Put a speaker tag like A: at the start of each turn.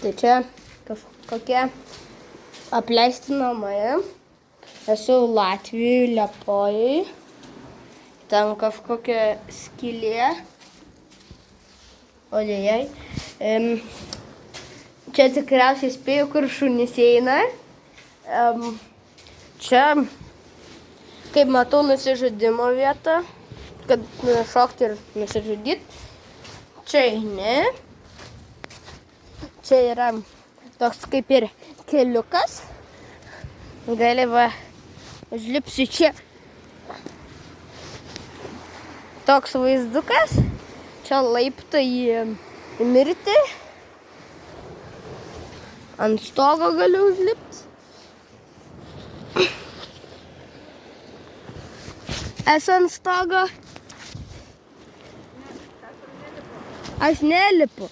A: Tai čia kažkokie apleisti namai. Esu Latvijoje, Liepojoj. Ten kažkokia skylė. Odėjai. Čia tikriausiai spėju, kur šunys eina. Čia, kaip matau, nusižudimo vieta, kad šokti ir nusižudyti. Čia eini. Čia yra toks kaip ir keliukas. Gali va, užlipsi čia. Toks vaizdukas. Čia laiptai į mirtį. Ant stogo galiu užlipti. Esu ant stogo. Aš nelipu.